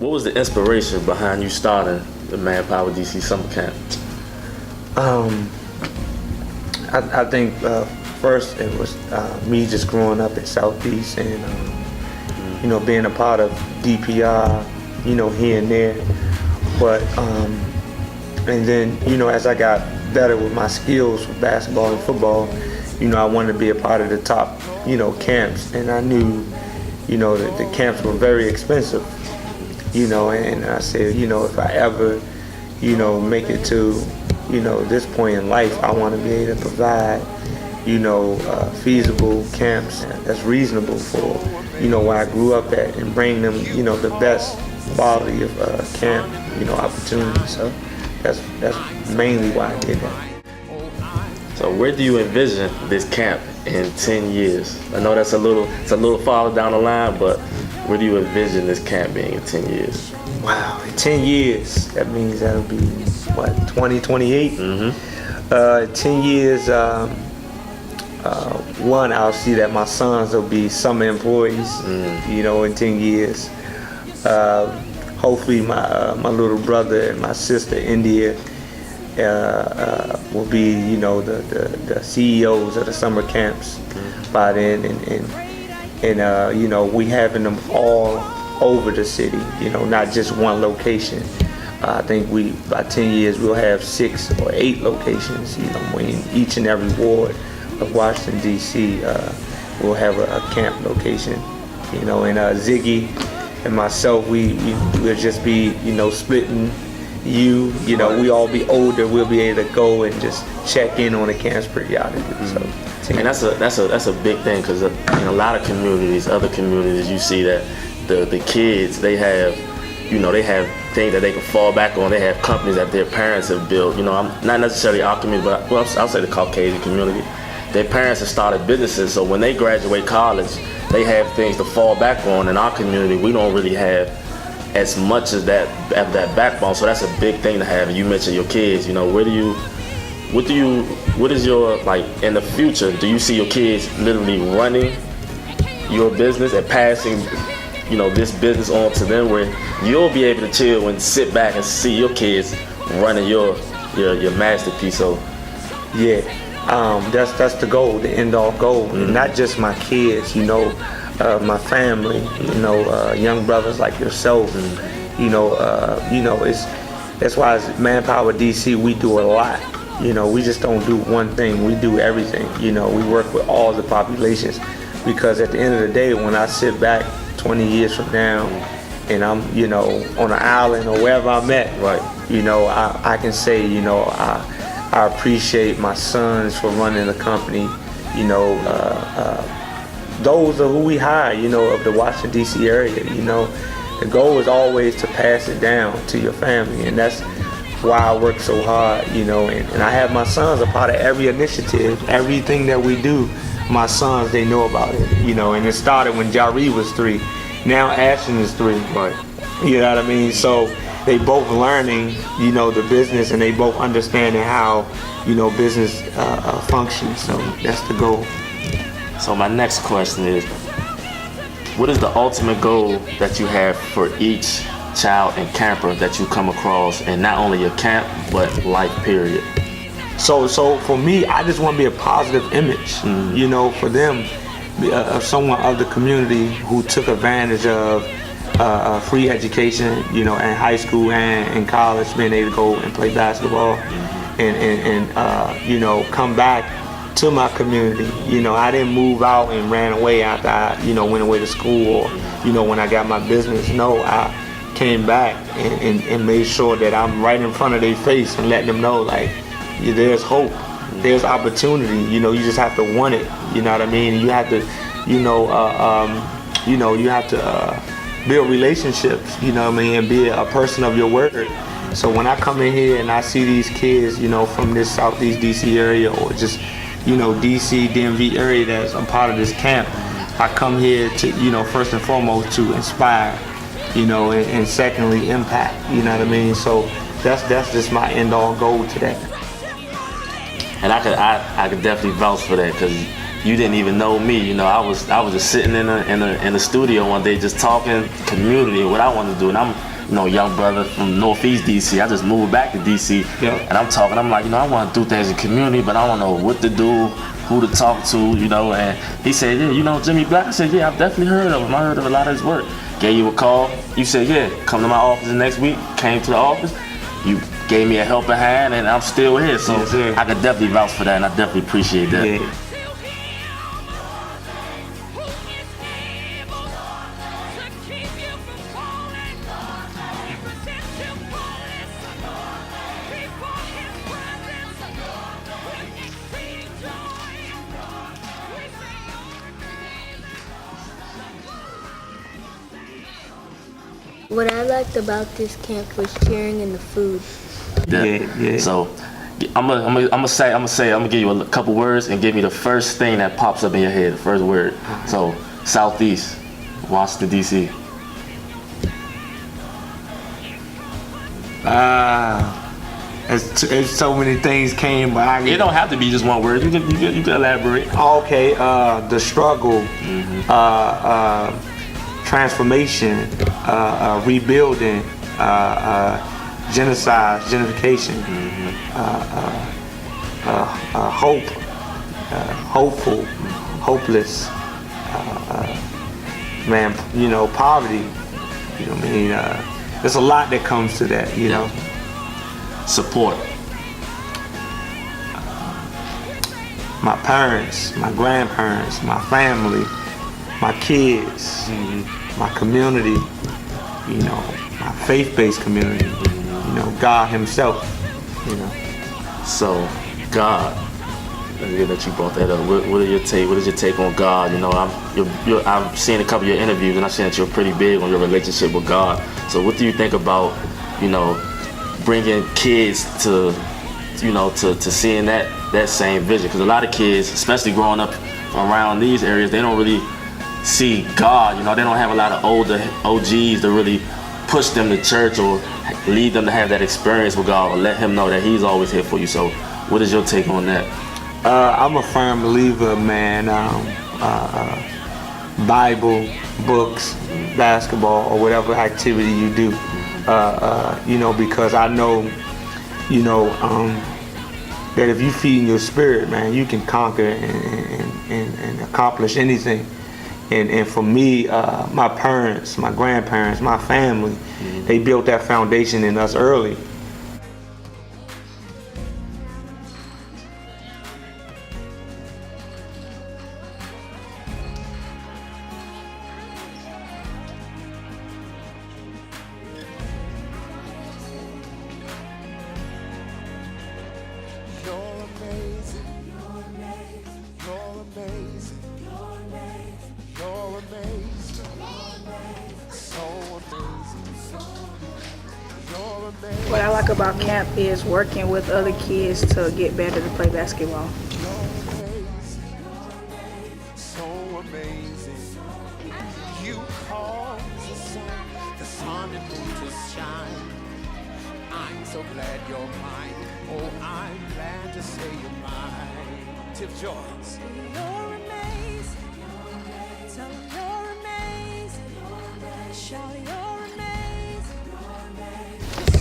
What was the inspiration behind you starting the Power D.C. summer camp? I think first it was me just growing up in Southeast and being a part of DPI, here and there. But and then as I got better with my skills with basketball and football, I wanted to be a part of the top camps, and I knew that the camps were very expensive. And I said, if I ever, make it to, this point in life, I want to be able to provide, feasible camps that's reasonable for, where I grew up at, and bring them, the best quality of camp, opportunities. So that's mainly why I did that. So where do you envision this camp in 10 years? I know it's a little farther down the line, but where do you envision this camp being in 10 years? Wow, in 10 years, that means that'll be, 2028? Mm-hmm. 10 years, one, I'll see that my sons will be summer employees, in 10 years. Hopefully my little brother and my sister, India, will be, the CEOs of the summer camps by then, and we having them all over the city, not just one location. I think by 10 years we'll have 6 or 8 locations, in each and every ward of Washington D.C. We'll have a camp location, and Ziggy and myself, we'll just be, splitting. We all be older. We'll be able to go and just check in on the camps periodically. So, and that's a big thing, because in a lot of communities, other communities, you see that the kids, they have things that they can fall back on. They have companies that their parents have built. I'm not necessarily our community, but I'll say the Caucasian community. Their parents have started businesses, so when they graduate college, they have things to fall back on. In our community, we don't really have as much as that backbone, so that's a big thing to have. And you mentioned your kids. What is your, in the future, do you see your kids literally running your business and passing, this business on to them, where you'll be able to chill and sit back and see your kids running your masterpiece? So yeah, that's the goal, the end all goal. And not just my kids, my family, young brothers like yourself. That's why as Power D.C. we do a lot. We just don't do one thing. We do everything. We work with all the populations, because at the end of the day, when I sit back 20 years from now and I'm, on an island or wherever I'm at, right, I can say, I appreciate my sons for running the company. Those are who we hire, of the Washington D.C. area. The goal is always to pass it down to your family, and that's why I work so hard, and I have my sons a part of every initiative. Everything that we do, my sons, they know about it, and it started when Jari was 3. Now Ashton is 3. Right. You know what I mean? So they both learning, the business, and they both understanding how, business functions. So that's the goal. So my next question is, what is the ultimate goal that you have for each child and camper that you come across, and not only your camp, but life period? So for me, I just want to be a positive image, for them, of someone of the community who took advantage of free education, in high school and in college, being able to go and play basketball, and come back to my community. I didn't move out and ran away after I, went away to school, or, when I got my business. No, I came back and made sure that I'm right in front of their face and letting them know, there's hope, there's opportunity. You just have to want it. You know what I mean? You have to, you have to build relationships. You know what I mean? And be a person of your word. So when I come in here and I see these kids, from this Southeast DC area, or just DC, DMV area that's a part of this camp, I come here to, first and foremost to inspire, and secondly, impact, you know what I mean? So that's just my end all goal to that. And I could definitely vouch for that, because you didn't even know me. I was just sitting in the studio one day just talking community and what I wanted to do, and young brother from Northeast D.C. I just moved back to D.C. Yeah. And I'm like, I want to do things in community, but I don't know what to do, who to talk to, And he said, yeah, Jimmie Black. I said, yeah, I've definitely heard of him. I heard of a lot of his work. Gave you a call. You said, yeah, come to my office the next week. Came to the office. You gave me a helping hand, and I'm still here. So yes, sir. I could definitely vouch for that, and I definitely appreciate that. Yeah. What I liked about this camp was sharing in the food. Yeah. So I'm gonna give you a couple words and give me the first thing that pops up in your head, the first word. So Southeast, Washington D.C. It's so many things came, but It don't have to be just one word. You can elaborate. Okay, the struggle, transformation, rebuilding, genocide, gentrification, hope, hopeful, hopeless, poverty. There's a lot that comes to that, Support. My parents, my grandparents, my family, my kids, my community, my faith-based community, God Himself, So God, good that you brought that up. What is your take on God? I've seen a couple of your interviews, and I've seen that you're pretty big on your relationship with God. So what do you think about, bringing kids to seeing that same vision? Because a lot of kids, especially growing up around these areas, they don't really see God. They don't have a lot of older OGs to really push them to church or lead them to have that experience with God or let Him know that He's always here for you. So what is your take on that? I'm a firm believer, man. Bible, books, basketball, or whatever activity you do. Because I know, that if you feed in your spirit, man, you can conquer and accomplish anything. And for me, my parents, my grandparents, my family, they built that foundation in us early. What I like about camp is working with other kids to get better to play basketball. So amazing. You cause the sun and moon to shine. I'm so glad you're mine. Oh, I'm glad to say you're mine. Tip Joyce. You're amazing. Tell them you're amazing. Shout you're amazing.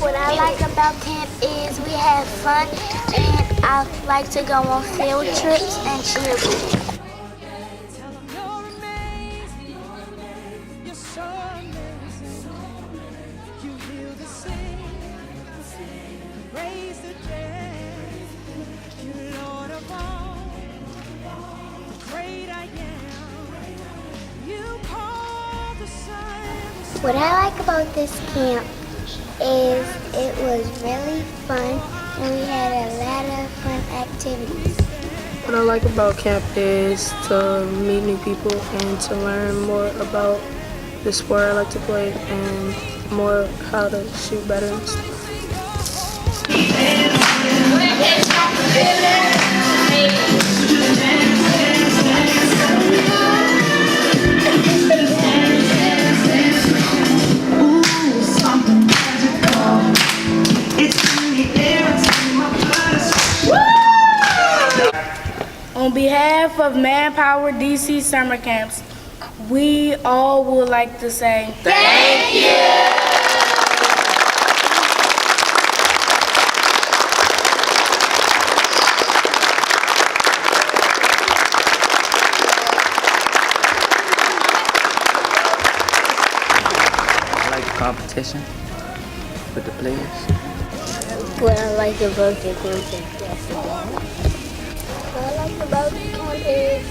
What I like about camp is we have fun, and I like to go on field trips and cheerleading. Tell them you're amazing. You're so amazing. You heal the sick. Raise the dead. You Lord of all. Great I am. You call the sun. What I like about this camp is it was really fun, and we had a lot of fun activities. What I like about camp is to meet new people and to learn more about the sport I like to play and more how to shoot better and stuff. On behalf of Power D.C. summer camps, we all would like to say Thank you! competition with the players. What I like about the camp is yesterday. What I like about the camp is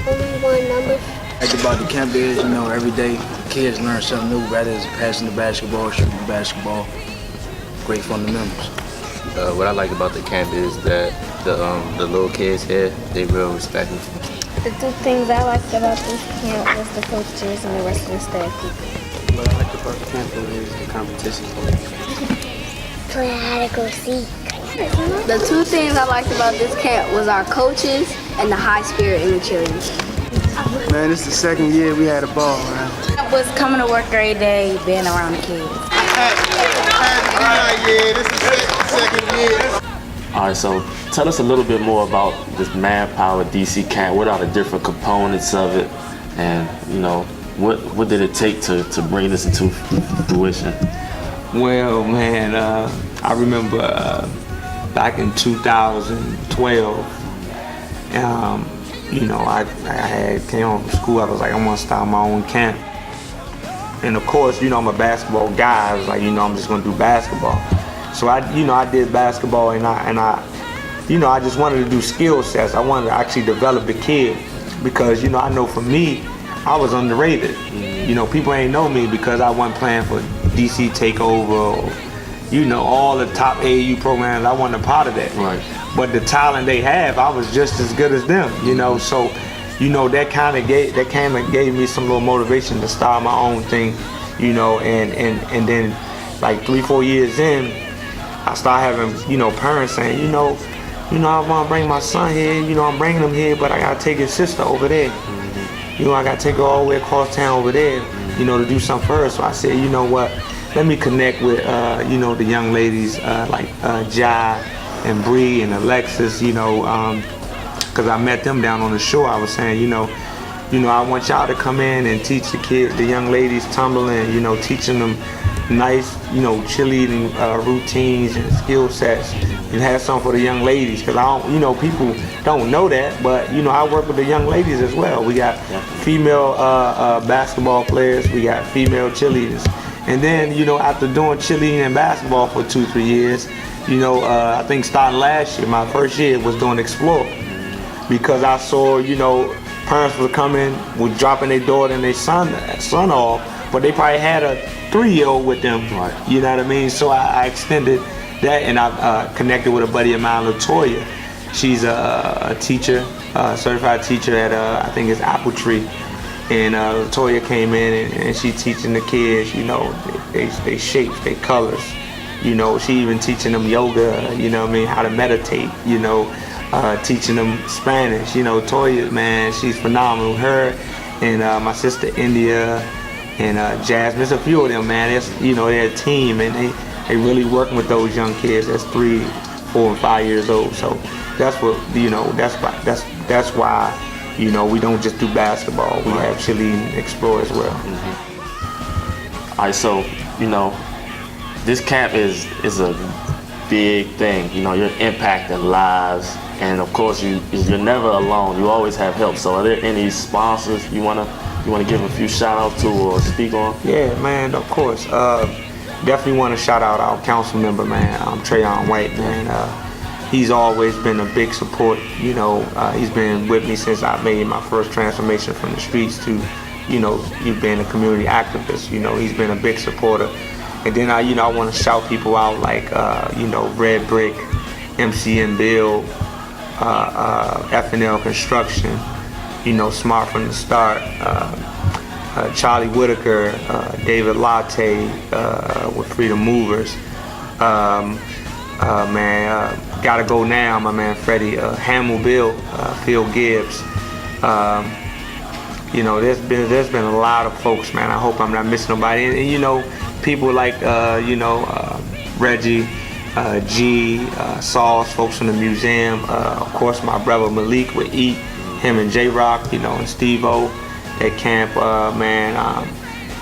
only one number. What I like about the camp is, every day kids learn something new, whether it's passing the basketball, shooting the basketball. Great fundamentals. What I like about the camp is that the little kids here, they real respectful. The two things I liked about this camp was the coaches and the rest of the staff people. What I like about the camp is the competition. Play hide and go seek. The two things I liked about this camp was our coaches and the high spirit in the children. Man, this is the second year we had a ball, man. It was coming to work every day, being around the kids. This is the second year. All right, so tell us a little bit more about this Power D.C. camp. What are the different components of it, and what did it take to bring this into fruition? Well, man, I remember back in 2012, I had came home from school. I was like, I want to start my own camp. And of course, I'm a basketball guy. I was like, I'm just gonna do basketball. So I did basketball, and I just wanted to do skill sets. I wanted to actually develop the kid because, I know for me, I was underrated. People ain't know me because I wasn't playing for DC Takeover or, all the top AAU programs. I wasn't a part of that. Right. But the talent they have, I was just as good as them. So, that kind of gave me some little motivation to start my own thing. And then like 3-4 years in, I started having, parents saying, I want to bring my son here, I'm bringing him here, but I got to take his sister over there. I got to take her all the way across town over there, to do something for her. So I said, you know what, let me connect with, the young ladies like Jai and Bree and Alexis, because I met them down on the shore. I was saying, I want y'all to come in and teach the kids, the young ladies tumbling, teaching them nice, cheerleading routines and skill sets, and have some for the young ladies. Because people don't know that, but I work with the young ladies as well. We got female basketball players, we got female cheerleaders, and then after doing cheerleading and basketball for 2-3 years, I think starting last year, my first year was doing Explore, because I saw parents were coming, were dropping their daughter and their son off, but they probably had a 3-year-old with them. Right. You know what I mean? So I extended that, and I connected with a buddy of mine, LaToya. She's a teacher, certified teacher at I think it's Apple Tree. And LaToya came in and she teaching the kids, they shapes, they colors. She even teaching them yoga, how to meditate, teaching them Spanish. Toya, man, she's phenomenal. Her and my sister India and Jasmine, there's a few of them, man. They're a team, and they really working with those young kids that's 3, 4, and 5 years old. So that's what that's why we don't just do basketball. We have cheerleading and Explore as well. All right, so this camp is a big thing. You're impacting lives, and of course you're never alone. You always have help. So are there any sponsors you wanna give a few shout outs to or speak on? Yeah, man, of course. Definitely want to shout out our council member, man, Trayon White, man. He's always been a big support. He's been with me since I made my first transformation from the streets to, you being a community activist. He's been a big supporter. And then I want to shout people out like, Red Brick, MCN Bill, F&L Construction, Smart from the Start, Charlie Whitaker, David Latte with Freedom Movers. Gotta Go Now, my man Freddie, Hamill Bill, Phil Gibbs. There's been a lot of folks, man. I hope I'm not missing nobody. And people like Reggie, G, Sauce, folks from the museum. Of course, my brother Malik with Eat, him and J Rock, and Steve O at camp, man.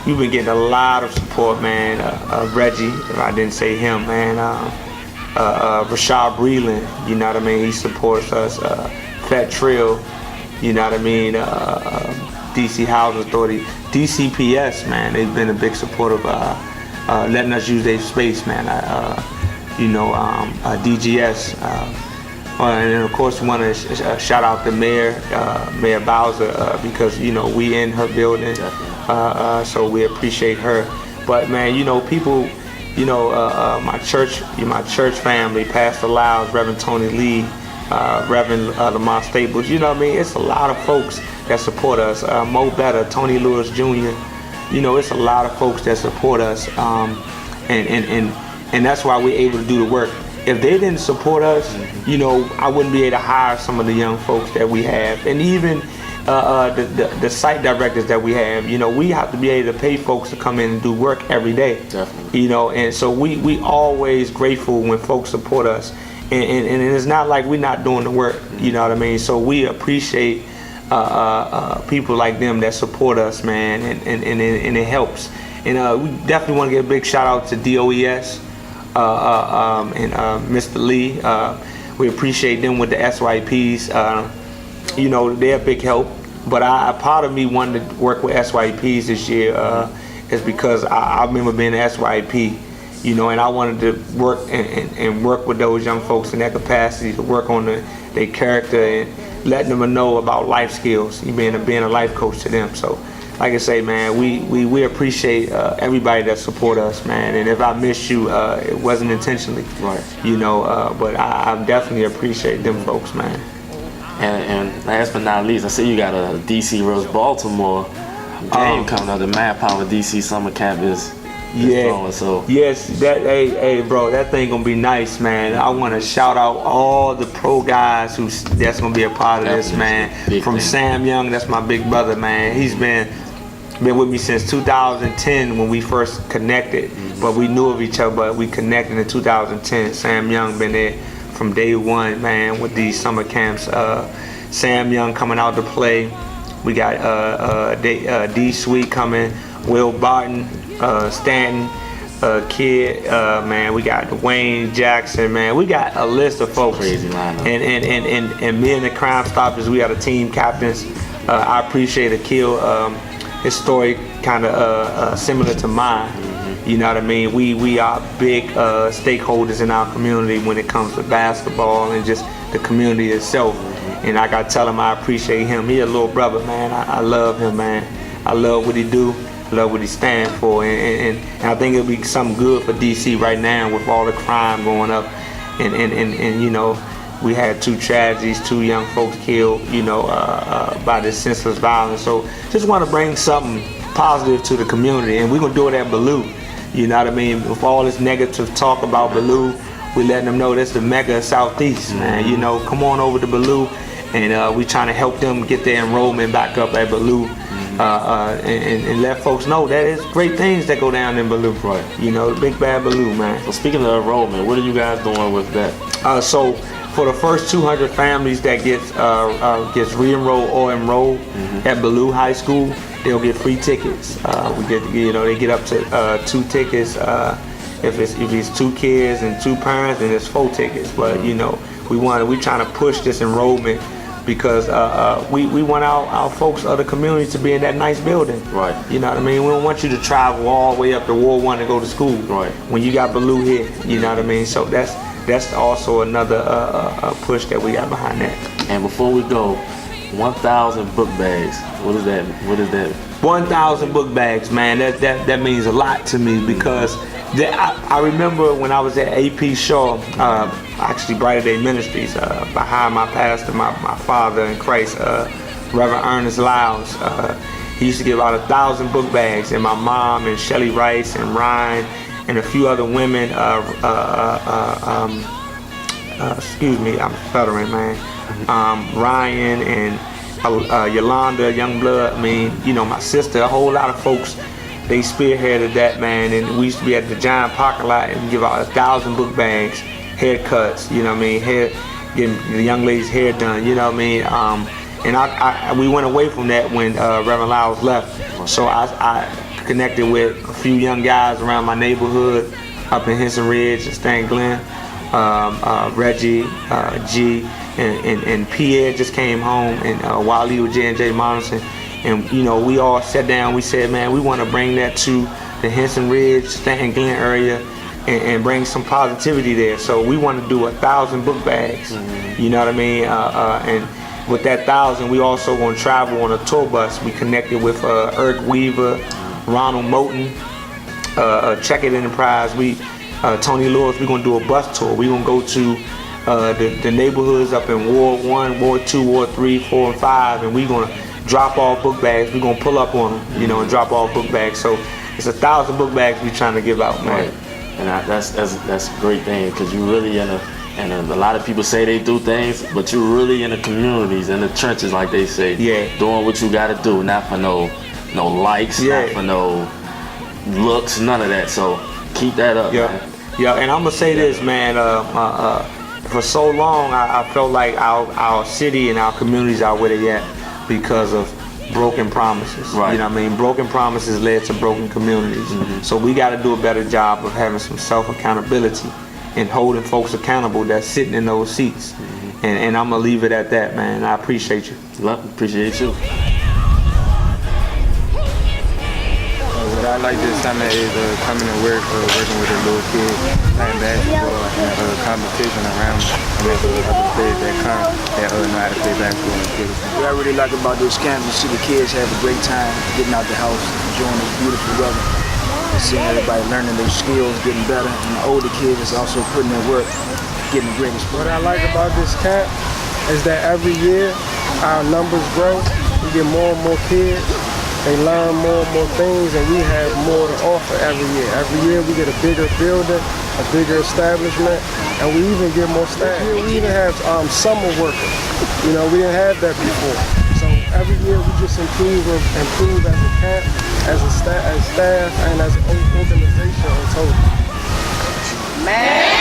You've been getting a lot of support, man. Reggie, if I didn't say him, man. Rashad Breland, you know what I mean? He supports us. Fat Trill, you know what I mean? DC Housing Authority. DCPS, man, they've been a big supporter of letting us use their space, man. DGS. And then of course we want to shout out the mayor, Mayor Bowser, because we in her building, so we appreciate her. But man, people, my church family, Pastor Lyles, Reverend Tony Lee, Reverend Lamont Staples. It's a lot of folks that support us. Mo Better, Tony Lewis Jr. It's a lot of folks that support us, and that's why we're able to do the work. If they didn't support us, I wouldn't be able to hire some of the young folks that we have, and even the site directors that we have. We have to be able to pay folks to come in and do work every day. Definitely. And so we always grateful when folks support us, and it's not like we're not doing the work. You know what I mean? So we appreciate people like them that support us, man, and it helps. And we definitely want to give a big shout out to DOES. And Mr. Lee, we appreciate them with the SYPs. They're a big help. But part of me wanted to work with SYPs this year is because I remember being an SYP, and I wanted to work and work with those young folks in that capacity to work on their character and letting them know about life skills, being a life coach to them. So, like I say, man, we appreciate everybody that support us, man. And if I missed you, it wasn't intentionally, right? But I definitely appreciate them folks, man. And last but not least, I see you got a DC vs. Baltimore game coming up. The Power D.C. summer camp is going, so. Yes, hey, bro, that thing gonna be nice, man. I want to shout out all the pro guys that's gonna be a part of this, man. From Sam Young, that's my big brother, man. He's been with me since 2010 when we first connected, but we knew of each other, but we connected in 2010. Sam Young been there from day one, man, with these summer camps. Sam Young coming out to play. We got D Sweet coming, Will Barton, Stanton, Kid, man. We got Dwayne Jackson, man. We got a list of folks. Crazy lineup. And me and the Crime Stoppers, we are the team captains. I appreciate Akil. His story kind of similar to mine. You know what I mean? We are big stakeholders in our community when it comes to basketball and just the community itself. And I gotta tell him I appreciate him. He a little brother, man. I love him, man. I love what he do. I love what he stand for. And I think it'll be something good for DC right now with all the crime going up. And we had 2 tragedies, 2 young folks killed, by this senseless violence. So just want to bring something positive to the community, and we're gonna do it at Ballou. You know what I mean? With all this negative talk about Ballou, we letting them know that's the mecca of Southeast, man. Come on over to Ballou, and we trying to help them get their enrollment back up at Ballou, and let folks know that it's great things that go down in Ballou. Right. The big bad Ballou, man. So speaking of enrollment, what are you guys doing with that? So for the first 200 families that gets re-enrolled or enrolled at Ballou High School, they'll get free tickets. They get up to 2 tickets. If it's 2 kids and 2 parents, then it's 4 tickets. But we trying to push this enrollment because we want our folks of the community to be in that nice building. Right. You know what I mean? We don't want you to travel all the way up to Ward 1 to go to school. Right. When you got Ballou here, you know what I mean? So that's also another push that we got behind that. And before we go, 1,000 book bags. What is that? 1,000 book bags, man. That means a lot to me because I remember when I was at AP Shaw, actually Brighter Day Ministries, behind my pastor, my father in Christ, Reverend Ernest Lyles. He used to give out 1,000 book bags, and my mom and Shelly Rice and Ryan and a few other women. Excuse me, I'm stuttering, man. Ryan and Yolanda, Youngblood, my sister, a whole lot of folks, they spearheaded that, man. And we used to be at the Giant parking lot and give out 1,000 book bags, haircuts, getting the young lady's hair done, and we went away from that when Reverend Lyles left. So I connected with a few young guys around my neighborhood up in Henson Ridge and Stan Glen, Reggie, G, and Pierre just came home, and Wally with J&J Monson, and we all sat down. We said, man, we want to bring that to the Henson Ridge, Stanton Glen area, and bring some positivity there. So we want to do 1,000 book bags. You know what I mean? And with that 1,000, we also going to travel on a tour bus. We connected with Eric Weaver, Ronald Moten, Check It Enterprise. Tony Lewis. We're going to do a bus tour. We're going to go to the neighborhoods up in Ward 1, Ward 2, Ward 3, 4, and 5, and we're going to drop off book bags. We're going to pull up on them, you know, and drop off book bags. So it's 1,000 book bags we're trying to give out, man. Right. And that's a great thing, because you really a lot of people say they do things, but you're really in the communities, in the trenches, like they say. Yeah. Doing what you got to do, not for no likes, not for no looks, none of that. So keep that up, man. Yeah, and I'm gonna say this, man. For so long, I felt like our city and our communities are where they at because of broken promises. Right. You know what I mean? Broken promises led to broken communities. So we got to do a better job of having some self-accountability and holding folks accountable that's sitting in those seats. And I'm gonna leave it at that, man. I appreciate you. Appreciate you. What I like this summer is coming to work, working with the little kids, playing basketball, and competition around me. And there's other players that come that know how to play basketball and kids. What I really like about this camp is see the kids have a great time getting out the house, enjoying this beautiful weather, and seeing everybody learning their skills, getting better. And the older kids is also putting in work, getting the greatest. What I like about this camp is that every year our numbers grow. We get more and more kids. They learn more and more things, and we have more to offer every year. Every year we get a bigger building, a bigger establishment, and we even get more staff. We even have summer workers. You know, we didn't have that before. So every year we just improve as a camp, as staff, and as an organization in total. Man.